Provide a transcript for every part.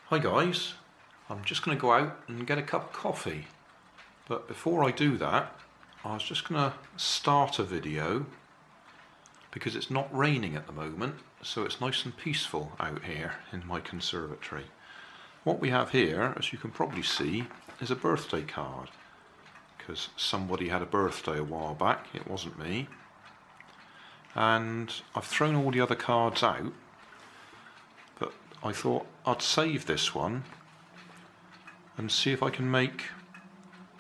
Hi guys, I'm just going to go out and get a cup of coffee, but before I do that I was just going to start a video because it's not raining at the moment, so it's nice and peaceful out here in my conservatory. What we have here, as you can probably see, is a birthday card, because somebody had a birthday a while back. It wasn't me, and I've thrown all the other cards out, but I thought I'd save this one and see if I can make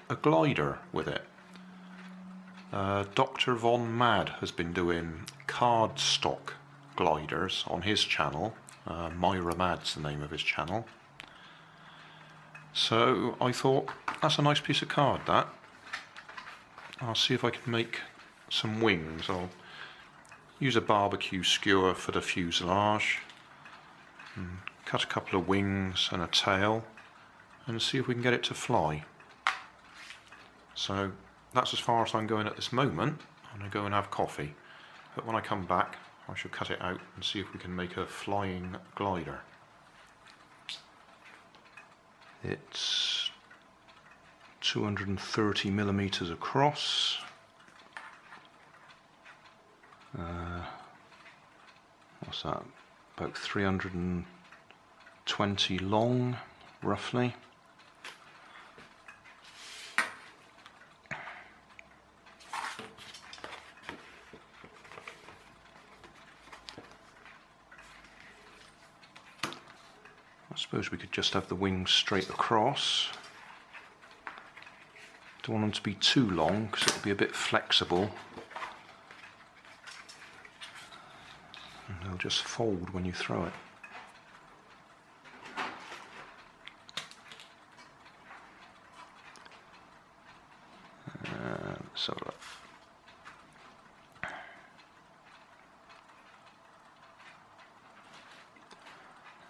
a glider with it. Dr. Von Mad has been doing cardstock gliders on his channel. Myra Mad's the name of his channel. So I thought, that's a nice piece of card, that. I'll see if I can make some wings. I'll use a barbecue skewer for the fuselage, and cut a couple of wings and a tail, and see if we can get it to fly. So that's as far as I'm going at this moment. I'm going to go and have coffee, but when I come back I shall cut it out and see if we can make a flying glider. It's 230 millimeters across, what's that, about 320 long roughly. I suppose we could just have the wings straight across. Don't want them to be too long because it'll be a bit flexible and they'll just fold when you throw it. Let's have a look.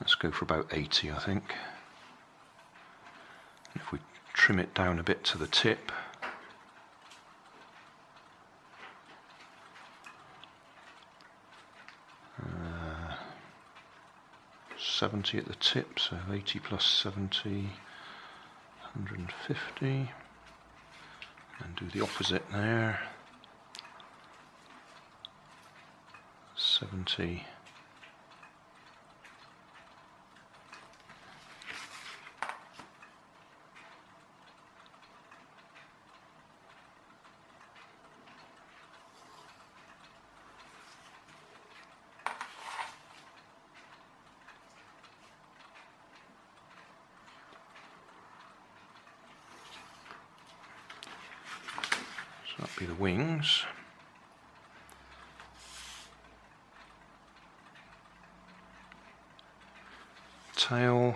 Let's go for about 80, I think. And if we trim it down a bit to the tip, uh, 70 at the tip, so 80 plus 70, 150, and do the opposite there, 70. So that'll be the wings. Tail.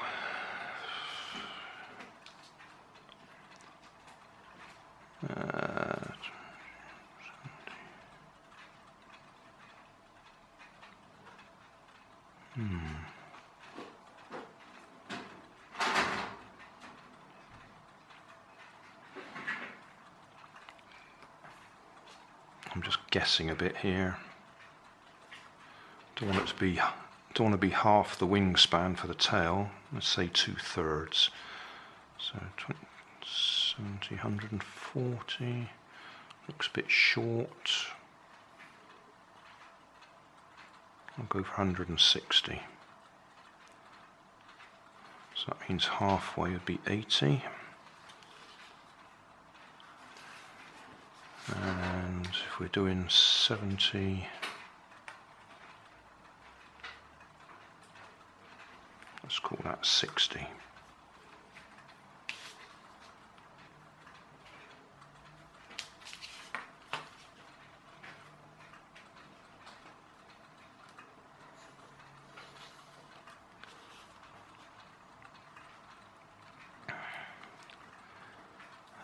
I'm just guessing a bit here. Don't want to be half the wingspan for the tail. Let's say 2/3. So 20, 70, 140. Looks a bit short. I'll go for 160. So that means halfway would be 80. And if we're doing 70, let's call that 60.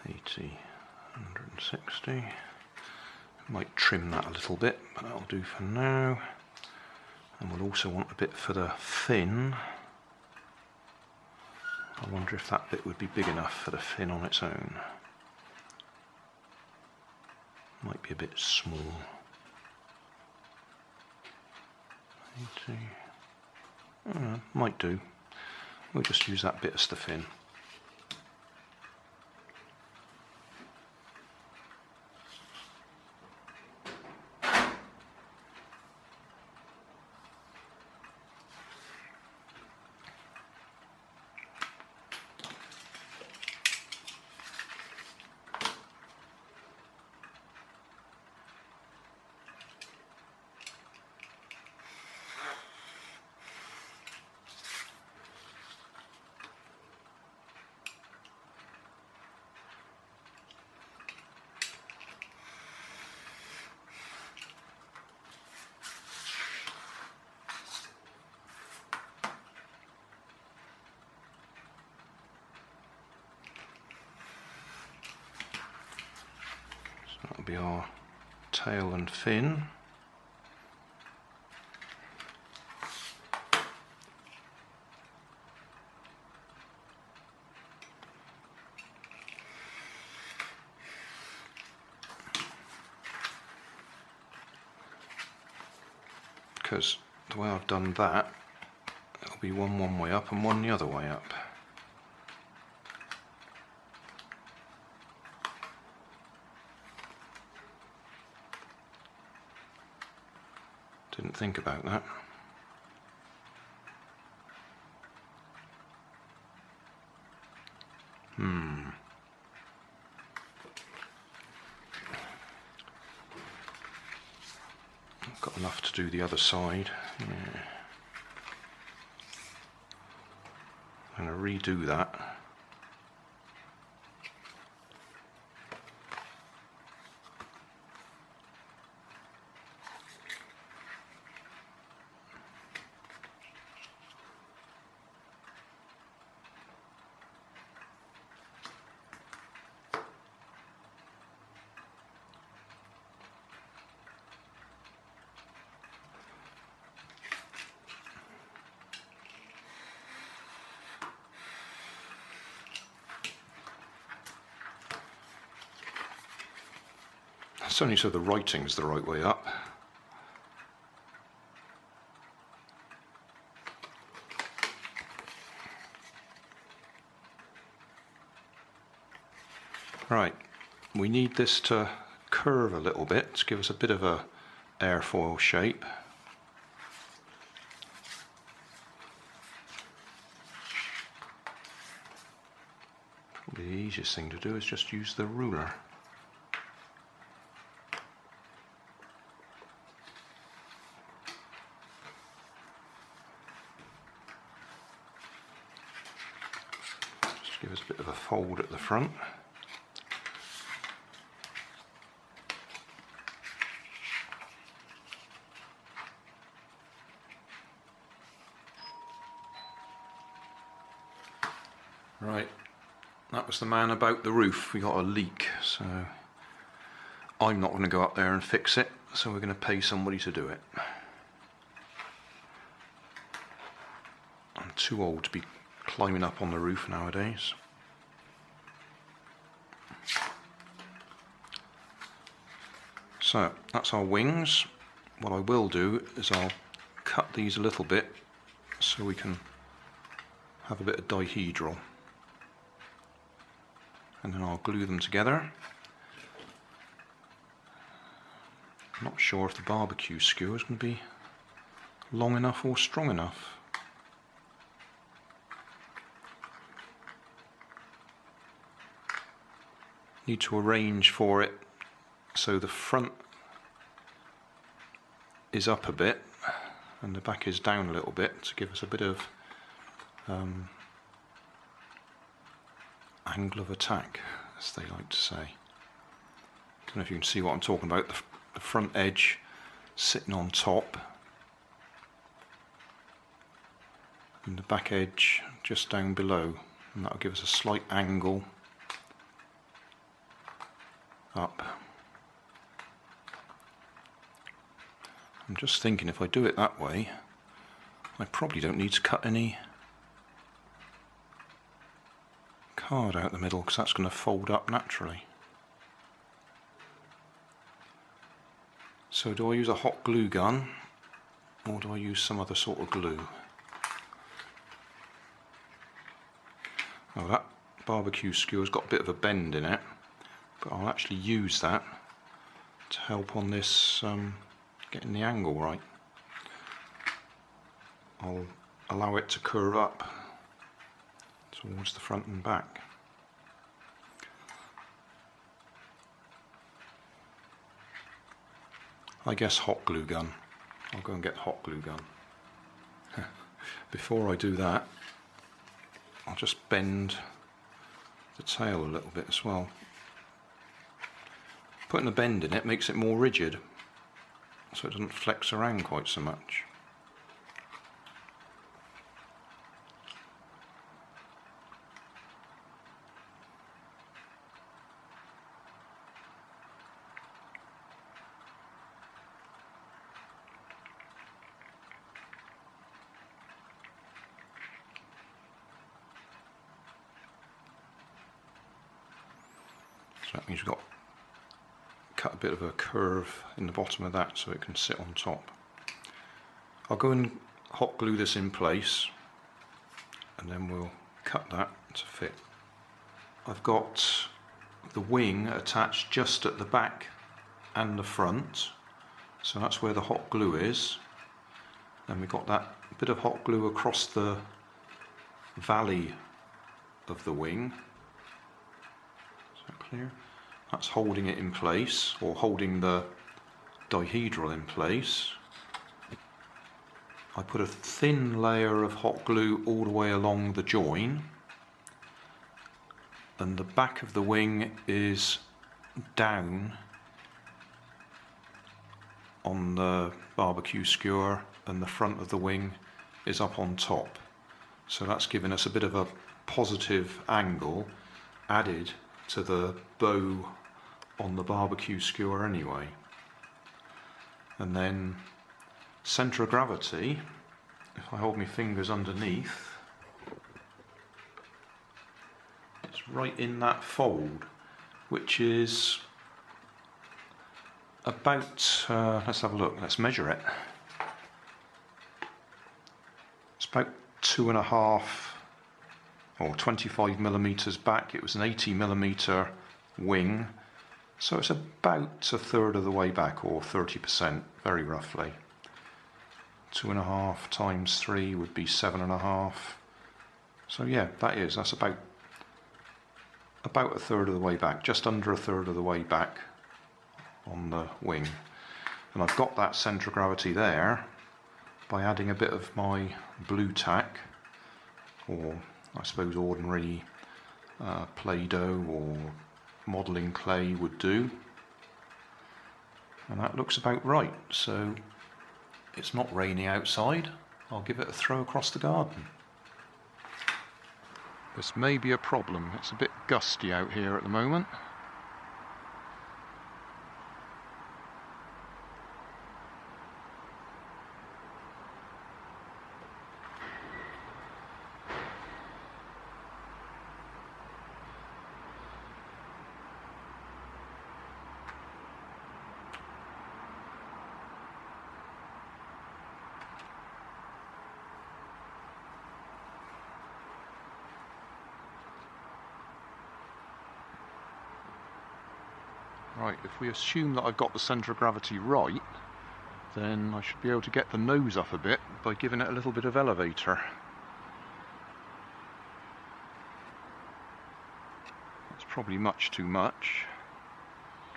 $80, 160. Might trim that a little bit, but that'll do for now. And we'll also want a bit for the fin. I wonder if that bit would be big enough for the fin on its own. Might be a bit small. 80. Might do. We'll just use that bit as the fin. That'll be our tail and fin. Because the way I've done that, it'll be one way up and one the other way up. Didn't think about that. I've got enough to do the other side. Yeah. I'm going to redo that. It's only so the writing's the right way up. Right, we need this to curve a little bit to give us a bit of a airfoil shape. Probably the easiest thing to do is just use the ruler. Give us a bit of a fold at the front. Right, that was the man about the roof. We got a leak, so I'm not going to go up there and fix it, so we're going to pay somebody to do it. I'm too old to be climbing up on the roof nowadays. So that's our wings. What I will do is I'll cut these a little bit so we can have a bit of dihedral, and then I'll glue them together. I'm not sure if the barbecue skewer is going to be long enough or strong enough. Need to arrange for it so the front is up a bit and the back is down a little bit to give us a bit of angle of attack, as they like to say. I don't know if you can see what I'm talking about. The front edge sitting on top and the back edge just down below, and that'll give us a slight angle up. I'm just thinking if I do it that way, I probably don't need to cut any card out the middle, because that's going to fold up naturally. So do I use a hot glue gun or do I use some other sort of glue? Oh, that barbecue skewer's got a bit of a bend in it, but I'll actually use that to help on this getting the angle right. I'll allow it to curve up towards the front and back. I guess hot glue gun. I'll go and get the hot glue gun. Before I do that, I'll just bend the tail a little bit as well. Putting a bend in it makes it more rigid, so it doesn't flex around quite so much. So that means we've got cut a bit of a curve in the bottom of that so it can sit on top. I'll go and hot glue this in place and then we'll cut that to fit. I've got the wing attached just at the back and the front, so that's where the hot glue is. Then we've got that bit of hot glue across the valley of the wing. Is that clear? That's holding it in place, or holding the dihedral in place. I put a thin layer of hot glue all the way along the join, and the back of the wing is down on the barbecue skewer and the front of the wing is up on top. So that's given us a bit of a positive angle added to the bow on the barbecue skewer anyway. And then centre of gravity, if I hold my fingers underneath, it's right in that fold, which is about, let's have a look, let's measure it. It's about 2.5 or 25 millimeters back. It was an 80 millimeter wing, so it's about a third of the way back, or 30%, very roughly. 2.5 times 3 would be 7.5. So yeah, that's about a third of the way back, just under a third of the way back on the wing. And I've got that centre of gravity there by adding a bit of my Blu Tack, or I suppose ordinary Play-Doh or modelling clay would do. And that looks about right, so it's not raining outside. I'll give it a throw across the garden. This may be a problem, it's a bit gusty out here at the moment. Right, if we assume that I've got the centre of gravity right, then I should be able to get the nose up a bit by giving it a little bit of elevator. That's probably much too much.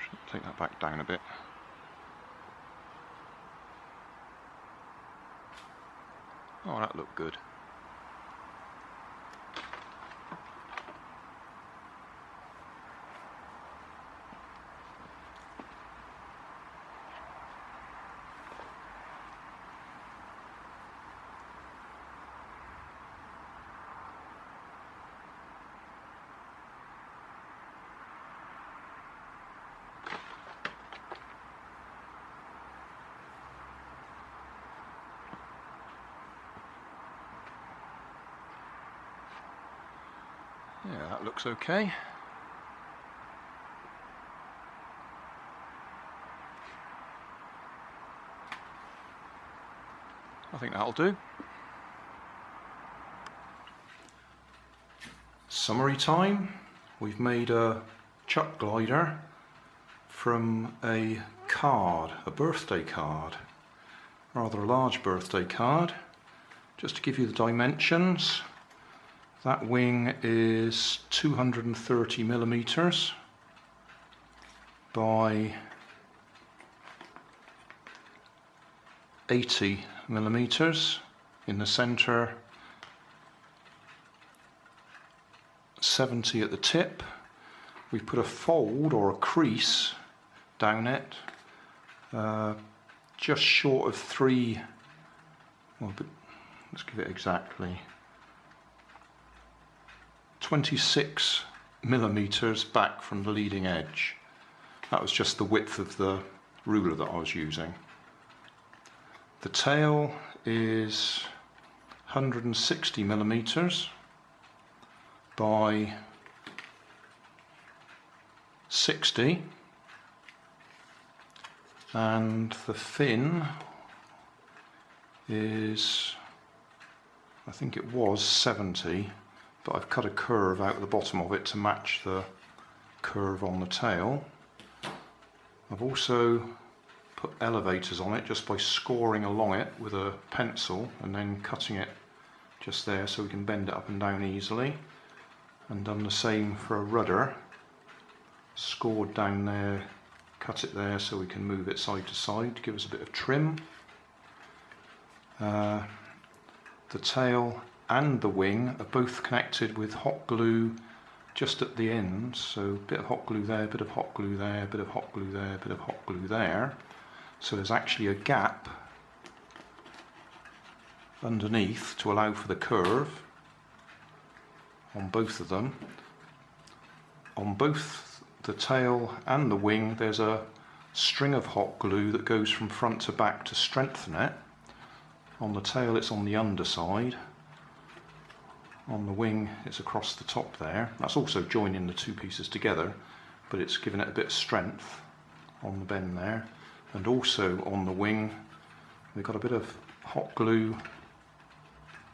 Should take that back down a bit. Oh, that looked good. Yeah, that looks okay. I think that'll do. Summary time. We've made a chuck glider from a card, a birthday card, rather a large birthday card. Just to give you the dimensions, that wing is 230 millimeters by 80 millimeters. In the center, 70 at the tip. We've put a fold or a crease down it, just short of 3, well, but let's give it exactly 26 millimeters back from the leading edge. That was just the width of the ruler that I was using. The tail is 160 millimeters by 60, and the fin is, I think it was 70, but I've cut a curve out of the bottom of it to match the curve on the tail. I've also put elevators on it just by scoring along it with a pencil and then cutting it just there so we can bend it up and down easily, and done the same for a rudder. Scored down there, cut it there so we can move it side to side to give us a bit of trim. The tail and the wing are both connected with hot glue just at the ends, so a bit of hot glue there, a bit of hot glue there, a bit of hot glue there, a bit of hot glue there. So there's actually a gap underneath to allow for the curve on both of them. On both the tail and the wing there's a string of hot glue that goes from front to back to strengthen it. On the tail it's on the underside, on the wing it's across the top there. That's also joining the two pieces together, but it's giving it a bit of strength on the bend there. And also on the wing we've got a bit of hot glue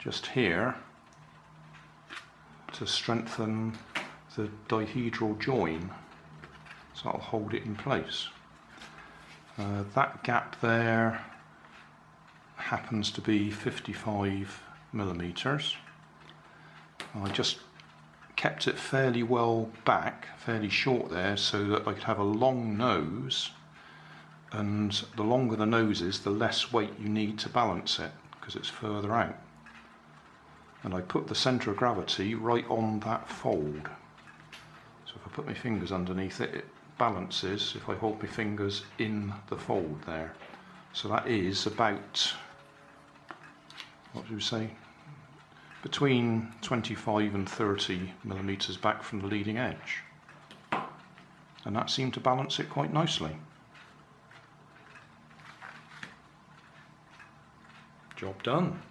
just here to strengthen the dihedral join, so that'll hold it in place. That gap there happens to be 55 millimeters. I just kept it fairly well back, fairly short there, so that I could have a long nose, and the longer the nose is, the less weight you need to balance it because it's further out. And I put the centre of gravity right on that fold. So if I put my fingers underneath it, it balances if I hold my fingers in the fold there. So that is about, what do we say, between 25 and 30 millimeters back from the leading edge. And that seemed to balance it quite nicely. Job done.